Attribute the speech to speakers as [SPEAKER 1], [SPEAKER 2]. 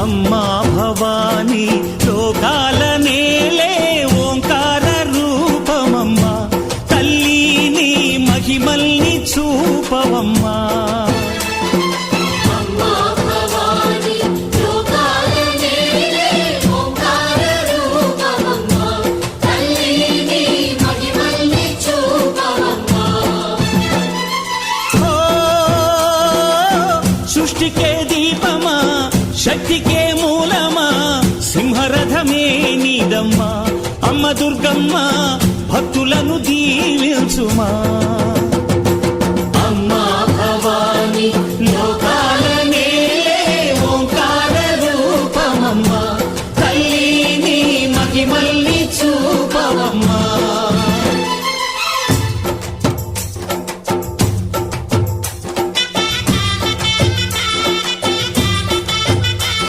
[SPEAKER 1] అమ్మా భవానీ లోకాల నేలే ఓంకార రూపమమ్మా తల్లి నీ మహిమల్ని చూపవమ్మా సృష్టికే దీపమా శక్తికే మూలమా సింహరథమే నీదమ్మా అమ్మ దుర్గమ్మ భక్తులను దీవించుమా